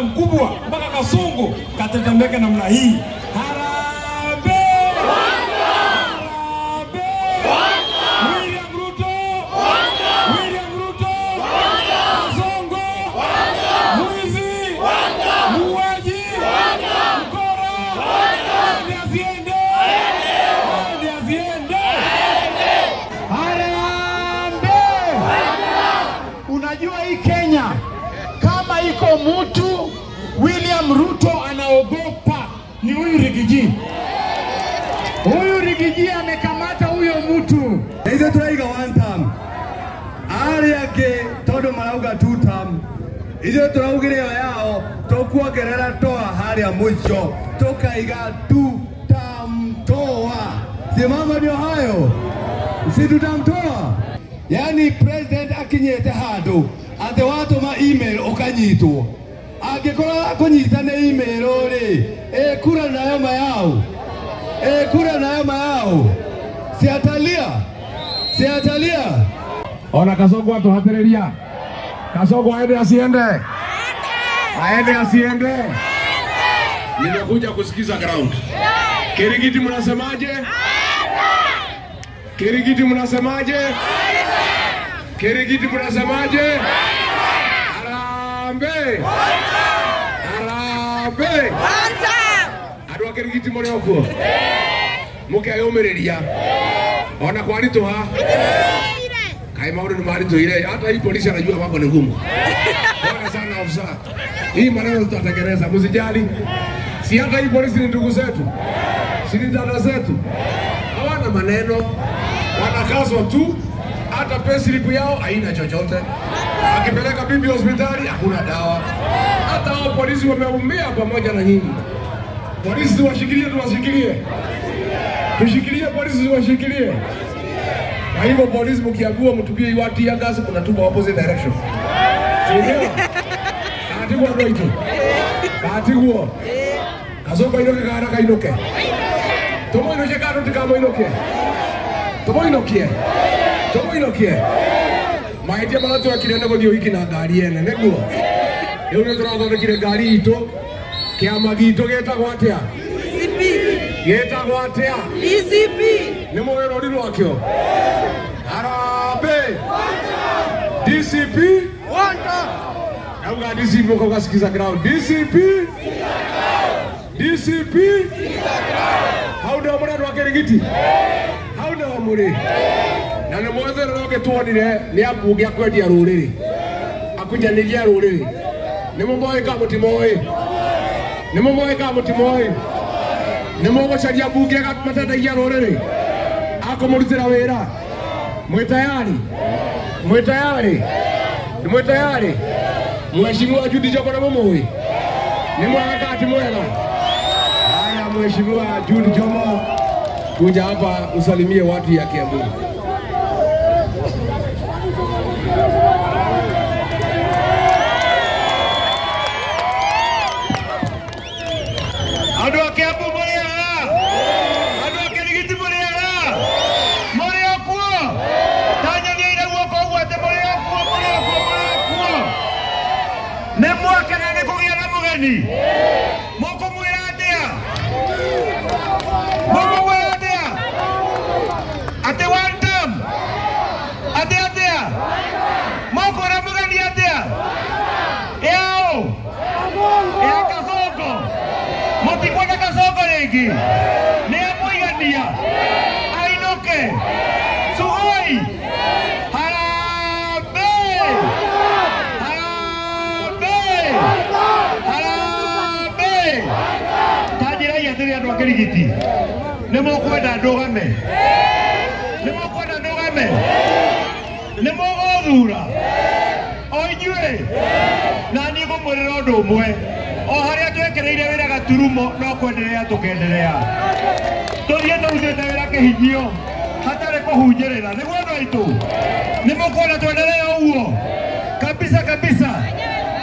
mkubwa mpaka Kasungu katetemeke namna hii. Harambee! Harambee! William Ruto! William Ruto! Kasongo! Mwizi! Muuaji! Mkora! Hadi asiende! Hadi asiende! Harambee! Unajua hii Kenya kama iko mtu William Ruto anaogopa ni huyu Rigiji. Huyu Rigiji amekamata huyo mtu. Hizo tunaiga one term. Ali yake todo marauga two term. Hizo tunaugire yao tokuwa gerera toa hali ya mwisho. Tukaiga two term toa. Simama ndio hayo. Si tutamtoa. Yani president akinyete hado ate watu ma email okanyitwo agikora kunyitane email ri kura nayo mayao kura nayo mayao siatalia ona Kasongo atuhatiriria Kasongo aende asiende nimekuja kusikiza ground. Kirigiti mnasemaje? Kirigiti mnasemaje? Kirigiti mnasemaje? Harambee! Harambee! Adwa Kirigiti mure okuo. Muke ayomereria. Ona kwani toha. Kai mauru ni mari toire. Hata hii polisi anajua mambo ni ngumu. Bwana sana ofisa. Hii maneno tutatekeleza, msijali. Si hata hii polisi ni ndugu zetu. Si ni dada zetu. Hawana maneno. Wanakazwa tu. Hata payslip yao haina chochote. Akipeleka bibi hospitali hakuna dawa. Hata hao polisi wameumia pamoja na nyinyi. Polisi washikilie, tuwashikilie. Tushikilie polisi, tuwashikilie. Kwa hivyo polisi mkiagua mtupie iwati ya gas kunatupa opposite direction. Sio? Katigwa roito. Katigwa. Kasongo inoke karaka inoke. Tomo inoke karoti kama inoke. Tomo inoke. Tomo inoke. Maitia malatu akirenda gothio hiki na ngari ene neguo. Riu ni turathondekire ngari itu kiama gitu getagwo atia? DCP. Getagwo atia? DCP. Ni muwira uri rwakio. Harambee. DCP. Nauga DCP uko gasikiza ground. DCP. DCP. How do amuna rwa Kirigiti? How do amuri? Na nä mwothe roge tuonire nä ambunge akwendia rå rä rä akunjanigia rå rä rä nä må moä ka må timoä nä må moä ka må timoä nä må gå caria mbunge matendagia rå rä rä akå må rutä ra wä ra mwä tayarä Mheshimiwa Judy Jomo na må moä nä mwega ati mwega. Haya, Mheshimiwa Judy Jomo, kuja hapa usalimie watu ya Kiambu. Adwa Kiambu muriaga, adwa Kirigiti muriaga, muria kuo, tanya ni ira guoko gwate muria kuo. Ne mwaka na ne kugia na mugeni, moko mwira atia, ate one time, atia, moko na mugeni atia, eo, Kasongo. Moti kwa Kasongo regi ni amuigania ainoke suhoi. Harambee! Tajira ya tiri andu Kirigiti ni mukwenda ndugame, ni muguthura oinyue na ni gumurira undu umwe o haria twekereire wira gaturumo no kwenderea tukenderea tuthie turutite wira kihijio hatari kuhunjirira niguo ndaitu ni mukwenda twenderea uguo kabisa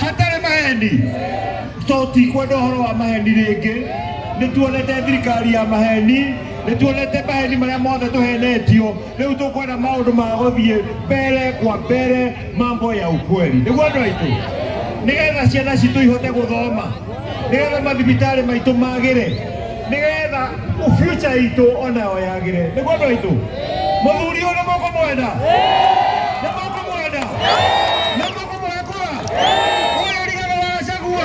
hatari maheni toti kwenda horo wa maheni ringi ni tuonete thirikari ya maheni ni tuonete maheni maria mothe tuhenetio riu tukwenda maundu ma guthie mbere kwa mbere mambo ya ukweli niguo ndaitu nigetha ciana citu ihote guthoma nigetha mathibitari maitu magire nigetha future itu ona o yagire niguo andu aitu muthuri ona moko mwenda na moko mwenda na moko mwekura oyo rigana wa Gachagua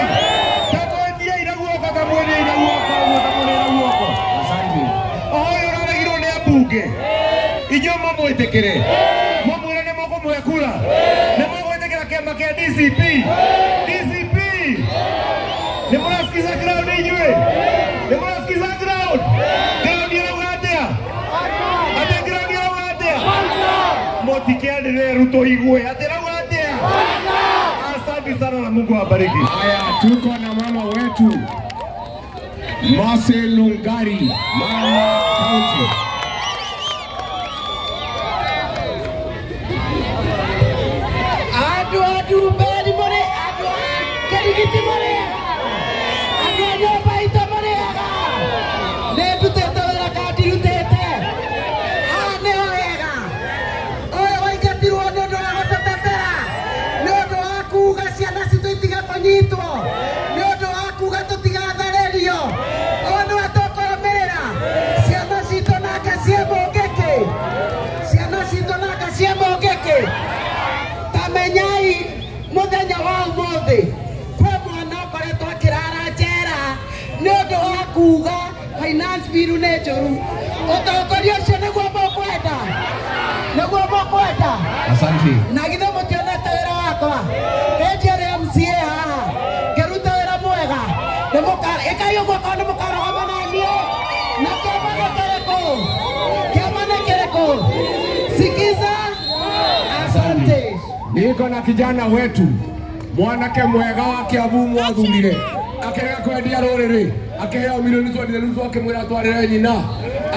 takwendie ira guoko kamwendie ira guoko kamwendie ira guoko asante oyo raragirwo ni ambunge inyo mamwitikire mamwire ni moko mwekura na mamwitikira kiama kia DCP ni mnasikiza ground inywe ni mnasikiza ground ya ugatea ate ground ya ugatea motikiani Ruto igwe ate na ugatea asante sana na Mungu awabariki. Haya, tuko na mama wetu Marcel Lungari, mama county. Adu beri more adu kerigiti more adu yo baita more aga ne tuteta vera kadi utete ane oega oyo waigatiru ndo ndo agotetera ndo akuga ciana citu itiga konyitwo ndo akuga tutiga tharerio ono atokoromerera ciana citu naka ciemogeke ciana citu naka ciemogeke tamenyai muthenya wa umuthi kwe mwana ukoretwo akirara njera ni undu wa kuga finance bill ni njuru utongoria ucio niguo mukwenda Asante. na githe mutionete wira wakwa enjere MCA haha ngiruta wira mwega ni mukara ikayo gwakwa ni mukarogama na nie na kiamane kereko sikiza. Asante. Niko na kijana wetu mwanake mwega wa Kiambu mwathurire akirega kwendia ruriri akiheo milioni 20 akimwira twarire nyina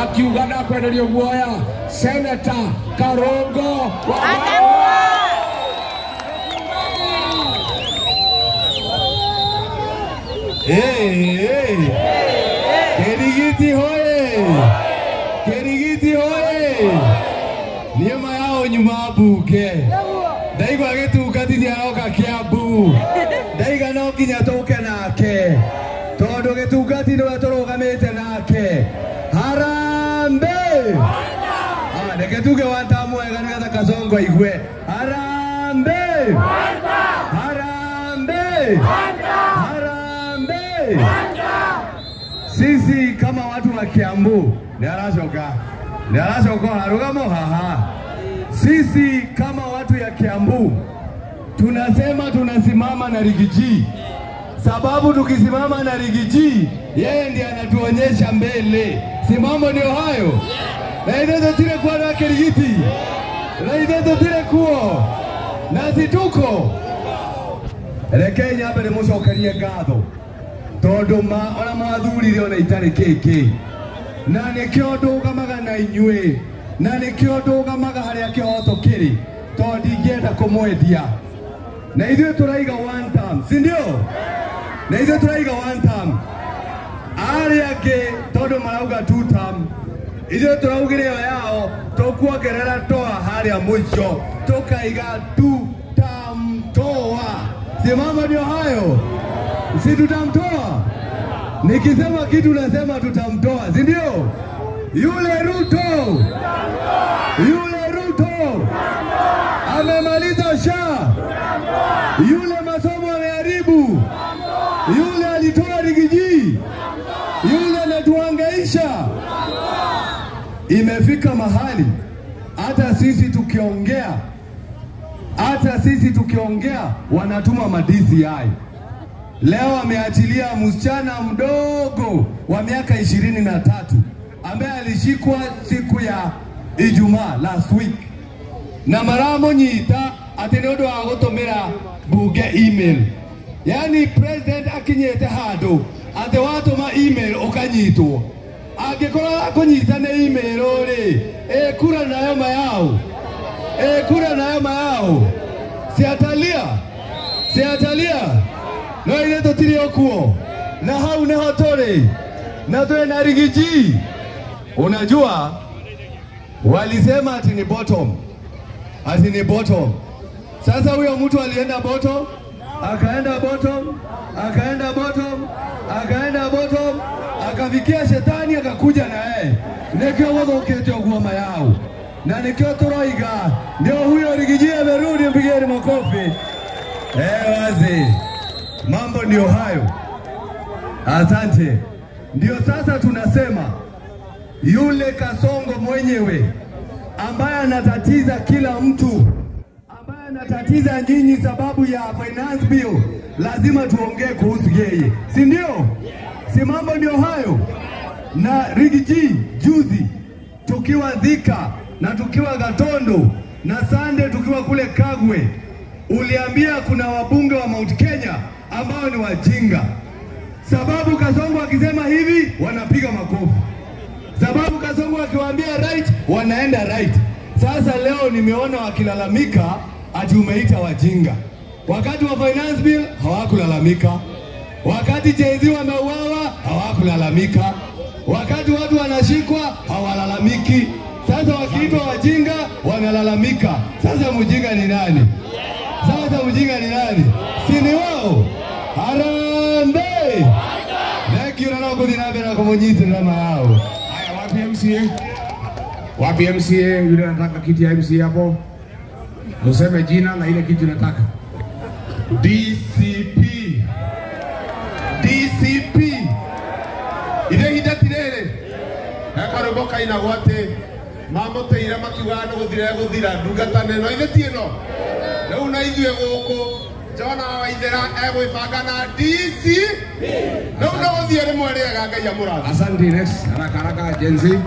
akiuga ndakwenderio guoya Senator Karongo Kerigiti hoye Kerigiti hoye niema yao nyuma bunge Daigwa gitungati aroka Kiambu Daiga no kinya tuke nake tondu gitungati ndio turugamite nake harambe ndeke tuge wanta mwega nigetha Kasongo igwe harambe harambe harambe sisi kama watu wa Kiambu ni aracoka harugamo haha sisi kama watu ya Kiambu tunasema tunasimama na Rigiji, sababu tukisimama na Rigiji yeye ndiye anatuonyesha mbele. Simamo ndio hayo na ndio tile kwa na Kerigiti na ndio tile kuo na situko reke nyambe mucokerie ngatho tondu ona mwathurire ona itari kiki na nikio ndugamaga na inyue na nikio ndugamaga haria kihoto kiri tondu ndingenda kumwendia na ithuĩ turaiga one term si ndio na ithuĩ turaiga one term arĩa angĩ tondu marauga two term ithuĩ turaugire yo yao tukuongerera toa haria mwisho tukaiga two term toa. Simama ndio hayo, si tutamtoa. Nikisema kitu nasema tutamtoa, si ndio? Yule Ruto amemaliza SHA, yule masomo ameharibu, yule alitoa Rigiji, yule anatuhangaisha. Imefika mahali hata sisi tukiongea wanatuma ma DCI. Leo ameachilia msichana mdogo wa miaka 23 ambaye alishikwa siku ya Ijumaa last week na maramo nyita atenodo agotomera bunge email. Yani president akinyete hado ate watuma email okanyitwo agikora kunyita na email ore kura nayo mayao kura nayo mayao siatalia no ile totiri okuo na hau ne hotore na tuwe na Rigiji. Unajua walisema ati ni bottom. Sasa huyo mtu alienda bottom akaenda bottom, akaenda bottom, akaenda bottom, akafikia shetani akakuja na yeye. Nikio wadhokete ogoma yao. Na nikio toroiga. Ndio huyo Rigiji amerudi, mpigeni makofi. Wazi. Mambo ndio hayo. Asante. Ndio sasa tunasema yule Kasongo mwenyewe ambaye anatatiza kila mtu, ambaye anatatiza nyinyi sababu ya finance bill, lazima tuongee kuhusu yeye, si ndio? Si mambo ndio hayo? Na Rigiji juzi tukiwa Thika na tukiwa Gatondo na Sande tukiwa kule Kagwe, uliambia kuna wabunge wa Mount Kenya ambao ni wajinga. Sababu Kasongo akisema hivi wanapiga makofi. Sababu Kasongo akiwaambia right wanaenda right. Sasa leo nimeona wakilalamika ati umeita wajinga. Wakati wa finance bill hawakulalamika. Wakati Jay-Z wameuawa hawakulalamika. Wakati watu wanashikwa hawalalamiki. Sasa wakiitwa wajinga wanalalamika. Sasa mjinga ni nani? Sasa mjinga ni nani? Si ni wao? Harambee! Neki unanoko dinabera kumonyiti ndama yao. Haya, wapi MCA? Wapi MCA? Yule anataka kiti ya MCA hapo. Useme jina na ile kiti unataka. DCP. DCP. Ile hidatirere. Akaroboka ina wote. Mambo teira makiwana guthira ndugatane no ithetie no. Leo na ithue guku Jona Waithera egwibanga na DC. Leo na guthire rimwe riega Ngai amurathime. Asante next. Haraka Jenzi.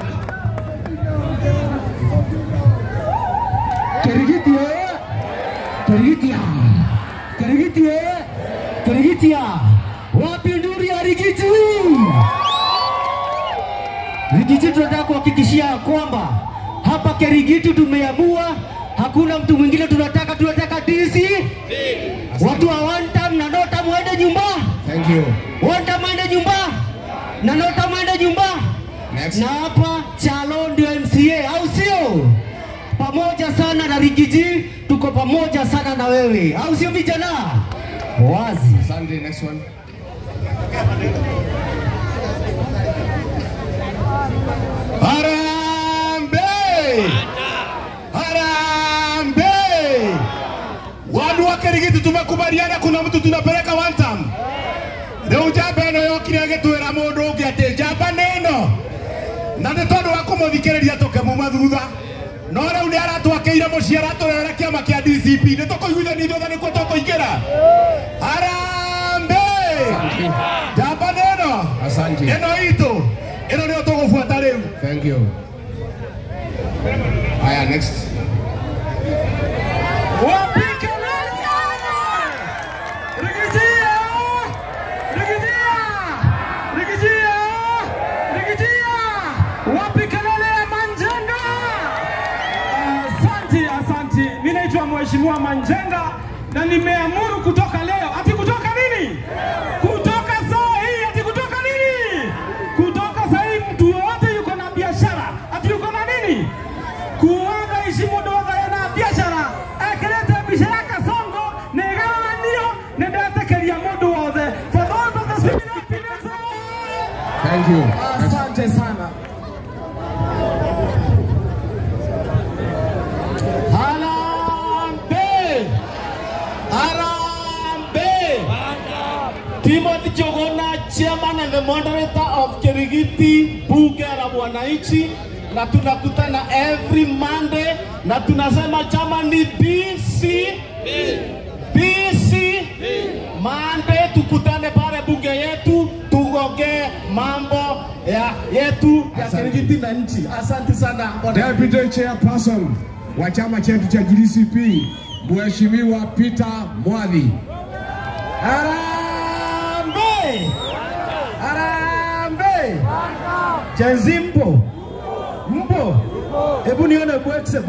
Kerigitia. Wapi nduri ya Rigiji? Rigiji, tunataka kuhakikishia kwamba hapa Kerigiti tumeamua hakuna mtu mwingine tunataka DC. Watu wa one time na no time waende nyumba. Thank you. One time waende nyumba na no time waende nyumba. Next. Na hapa Chalo ndio MCA, au sio? Pamoja sana na Rigiji, tuko pamoja sana na wewe, au sio vijana? Wazi. Sunday, next one. Harambee! Harambee! Watu wa Kerigiti tumekubaliana kuna mtu tunapeleka one time. Leo jaba eno yokire agitwira mundu ungi ati jaba neno. Na ni tondu wa kumuthikiriria toke muma thutha. No riu ni aratwakeire muciara turera kiama kia DCP. Ni tukuiguithania ithuothe nikuo tukuingira. Harambee! Jaba neno. Asante. Eno itu. Eno ndio tugufuata riu. Thank you. Haya, next. Mheshimiwa Manjenga, na nimeamuru kutoka leo. Ati kutoka nini? Kutoka saa hii. Ati kutoka nini? Kutoka saa hii mtu yote yuko na biashara. Ati yuko na nini? Kuanga ishimu doza yana biashara. Akeleta biashara Kasongo negana ndio nenda tekeria modu wote. For those of the speaking up. Thank you. Asante sana. Timothy Jogona, chairman and the moderator of Kerigiti Bunge la Wananchi, na tunakutana every Monday na tunasema chama ni BC Monday, tukutane pale bunge yetu tugoge mambo yetu ya Kerigiti na nchi. Asante sana. Deputy Chairperson wa chama chetu cha GDCP, Mheshimiwa Peter Mwadhi. Harambee! Jazimpo. Mpo. Hebu nione bwekse.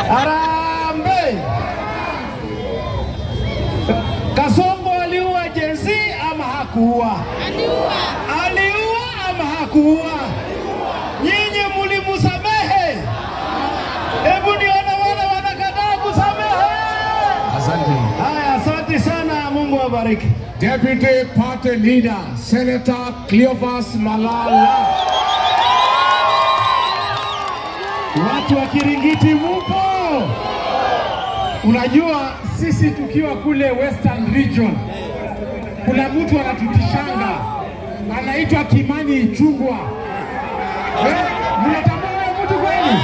Harambee! Kasongo aliua Jay-Z ama hakuua? Aliua ama hakuua? Nyinyi mlimusamehe? Hebu nione wale wanakataa Asante. Haya, asante sana, Mungu awabariki. Deputy Party Leader, Senator Cleophas Malala. Watu wa Kiringiti mupo? Unajua sisi tukiwa kule Western Region, kuna mtu anatutishanga, anaitwa Kimani Ichung'wah. Mnatambua huyo mtu kweli?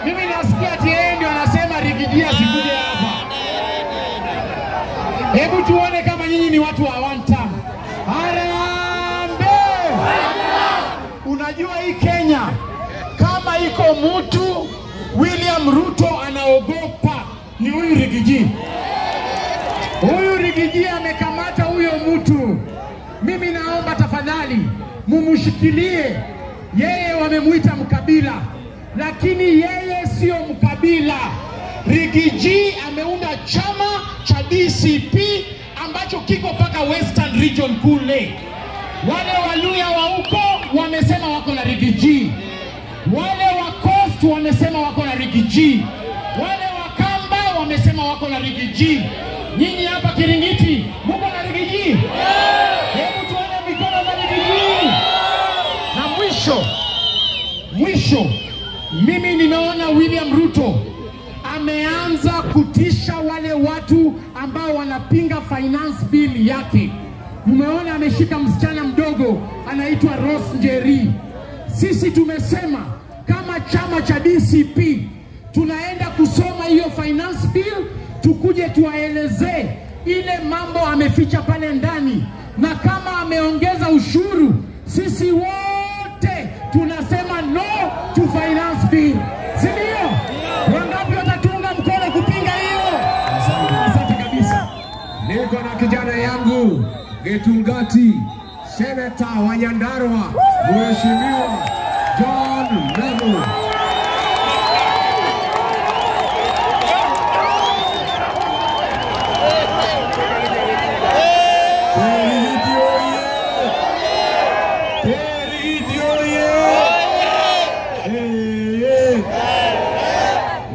Mimi nasikia ati yeye ndio anasema Rigiji asikuje hapa. Hebu tuone kama nyinyi ni watu wa one term. Harambee! Unajua hii Kenya, kama iko mtu William Ruto anaogopa ni huyu Rigiji. Huyu Rigiji amekamata huyo mtu. Mimi naomba tafadhali mumushikilie. Yeye wamemuita mkabila, lakini yeye sio mkabila. Rigiji ameunda chama cha DCP ambacho kiko paka Western Region kule. Wale Waluya wa huko wamesema wako na Rigiji. Wale wa Coast wamesema wako na Rigiji. Wale wa Kamba wamesema wako na Rigiji. Nyinyi hapa Kiringiti mko na Rigiji? Hebu tuone mikono za Rigiji. Na mwisho mimi nimeona William Ruto ameanza kutisha wale watu ambao wanapinga finance bill yake. Mmeona ameshika msichana mdogo anaitwa Rose Njeri. Sisi tumesema kama chama cha DCP tunaenda kusoma hiyo finance bill, tukuje tuwaelezee ile mambo ameficha pale ndani, na kama ameongeza ushuru, sisi wote tunasema no to finance bill. Si ndio? Wangapi watatunga mkono kupinga hiyo? Asante kabisa. Niko na kijana yangu Getungati, Seneta wa Nyandarua, Mheshimiwa John Meru.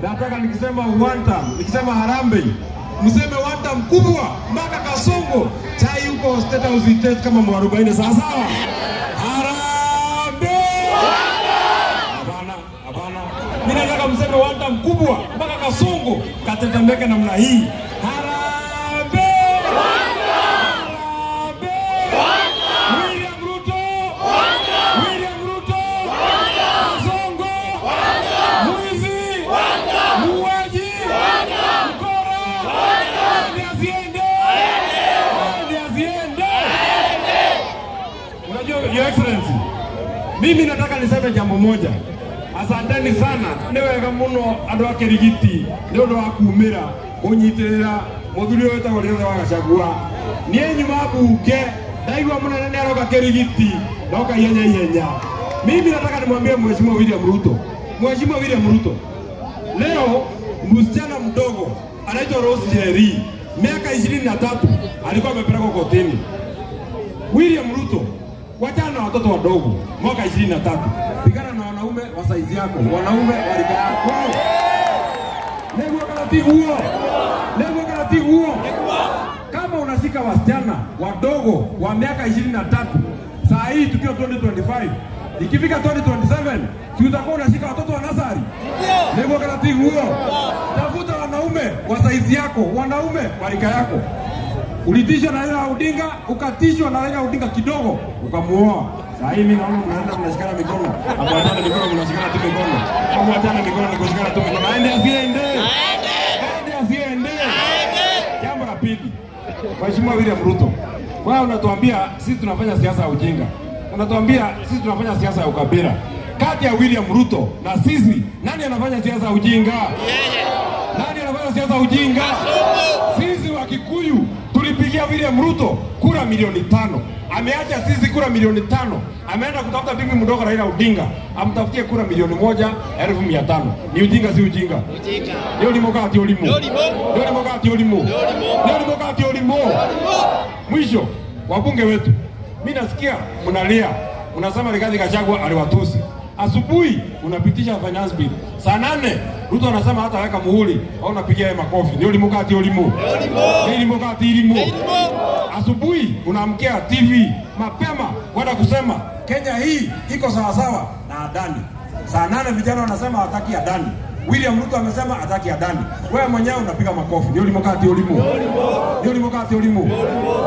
Nataka nikisema one term, nikisema harambee, mseme one term kubwa mpaka Kasongo. Chai huko State House itest kama 40 sawa sawa. Harambee! Hapana. Mimi nataka mseme one term kubwa mpaka Kasongo katetemeke namna hii. Harambee! Harambee! William Ruto! William Ruto! Kasongo! Mwizi! Muuaji! Mkora! Unajua Your Excellency, mimi nataka niseme jambo moja. Asanteni sana niwega muno andu a Kirigiti ni undu wa kumira kunyitirira muthuri uyu tagwo Rigathi wa Gachagua. Nie nyuma bunge ndaigua munene ni aroka Kirigiti ndoka ihenya. Mimi nataka nimwambie Mheshimiwa William Ruto. Mheshimiwa William Ruto, leo msichana mdogo anaitwa Rose Njeri, miaka 23, alikuwa amepelekwa kotini. William Ruto, wachana na watoto wadogo mwaka 23. Pigana na wanaume wa saizi yako, wanaume wa rika yako. Leo kana huo. Kama unashika wasichana wadogo wa miaka 23, saa hii tukiwa 2025, ikifika 2027, si utakuwa unashika watoto wa nasari? Leo kana huo. Tafuta wanaume wa saizi yako, wanaume wa rika yako. Ulitishwa na Raila Odinga, ukatishwa na Raila Odinga kidogo, ukamuoa. Sasa hivi naona mnaenda mnashikana mikono. Hapo hata mikono mnashikana tu mikono. Hapo hata mikono ni kushikana tu mikono. Aende asiende. Jambo la pili. Mheshimiwa William Ruto, wewe unatuambia sisi tunafanya siasa ya ujinga. Unatuambia sisi tunafanya siasa ya ukabila. Kati ya William Ruto na sisi, nani anafanya siasa ya ujinga? Nani anafanya siasa ya ujinga? Sisi wa Kikuyu tulipigia William Ruto kura milioni 5. Ameacha sisi kura milioni 5. Ameenda kutafuta bibi mdogo Raila Odinga, amtafutie kura milioni 1,500. Ni ujinga si ujinga? Ujinga. Leo ni mokati olimo. Mwisho, wabunge wetu, mimi nasikia mnalia, unasema Rigathi Gachagua aliwatusi. Asubuhi unapitisha finance bill. Saa 8 Ruto anasema hata weka muhuri, au unapigia yeye makofi. Ni ulimu kati ulimu. Ni ulimu kati ulimu. Asubuhi unaamkia TV mapema kwenda kusema Kenya hii iko sawa sawa na Adani. Saa 8 vijana wanasema hataki Adani. William Ruto amesema hataki Adani. Wewe mwenyewe unapiga makofi. Ni ulimu kati ulimu. Ni ulimu kati ulimu.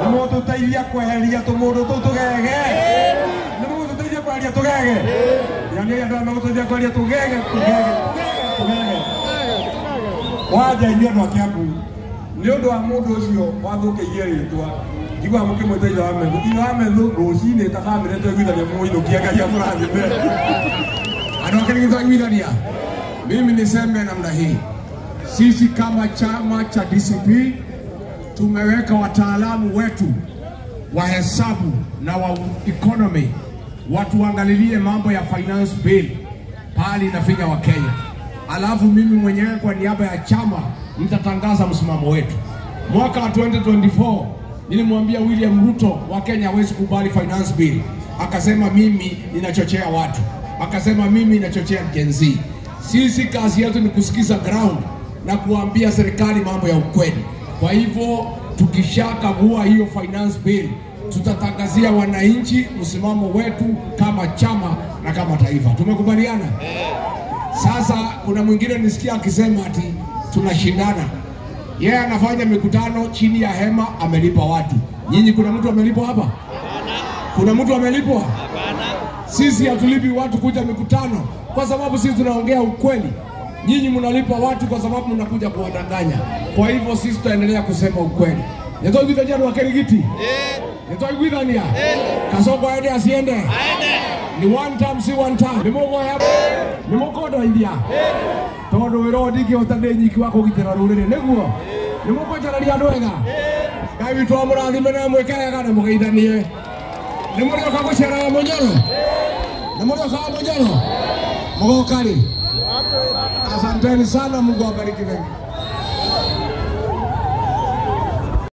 Ni moto tailia kweheria tumundo tutugege. Ni moto tailia kweheria tugege. Yani ndio ndio tailia kweheria tugege. Waja inyo ndo kiabu. Ni ndo wa mundu ucio wathukirie ritwa. Igwa mukimweteja wa mendu. Ino amendu rucine ta family to gwithania muindo kiaga ya murathime. Anawakilikizwa gwithania. Mimi niseme namna hii. Sisi kama chama cha DCP tumeweka wataalamu wetu wa hesabu na wa economy watu waangalilie mambo ya finance bill pale inafinya wa Kenya. Alafu mimi mwenyewe kwa niaba ya chama nitatangaza msimamo wetu. Mwaka wa 2024 nilimwambia William Ruto wa Kenya hawezi kubali finance bill. Akasema mimi ninachochea watu. Akasema mimi ninachochea Gen Z. Sisi kazi yetu ni kusikiza ground na kuambia serikali mambo ya ukweli. Kwa hivyo tukishakagua hiyo finance bill tutatangazia wananchi msimamo wetu kama chama na kama taifa. Tumekubaliana? Sasa kuna mwingine nisikia akisema ati tunashindana. Yeye anafanya mikutano chini ya hema, amelipa watu. Nyinyi kuna mtu amelipwa hapa? Kuna mtu amelipwa? Sisi hatulipi watu kuja mikutano kwa sababu sisi tunaongea ukweli. Nyinyi mnalipa watu kwa sababu mnakuja kuwadanganya. Kwa hivyo sisi tutaendelea kusema ukweli. Ndio gwithania wa Kirigiti. Ndio gwithania. Kasongo aende asiende. Ni one time si one time. Ni mogo ya. Ni mogo ndo India. Todo wero ndiki otande nyiki wako gitera rurire neguo. Ni mogo jararia ndwega. Ngai witu amurathime na mwekega na mugeithanie. Ni muri okagucera Munyoro. Ni muri okaga Munyoro. Mugokari. Asanteni sana, Mungu awabariki.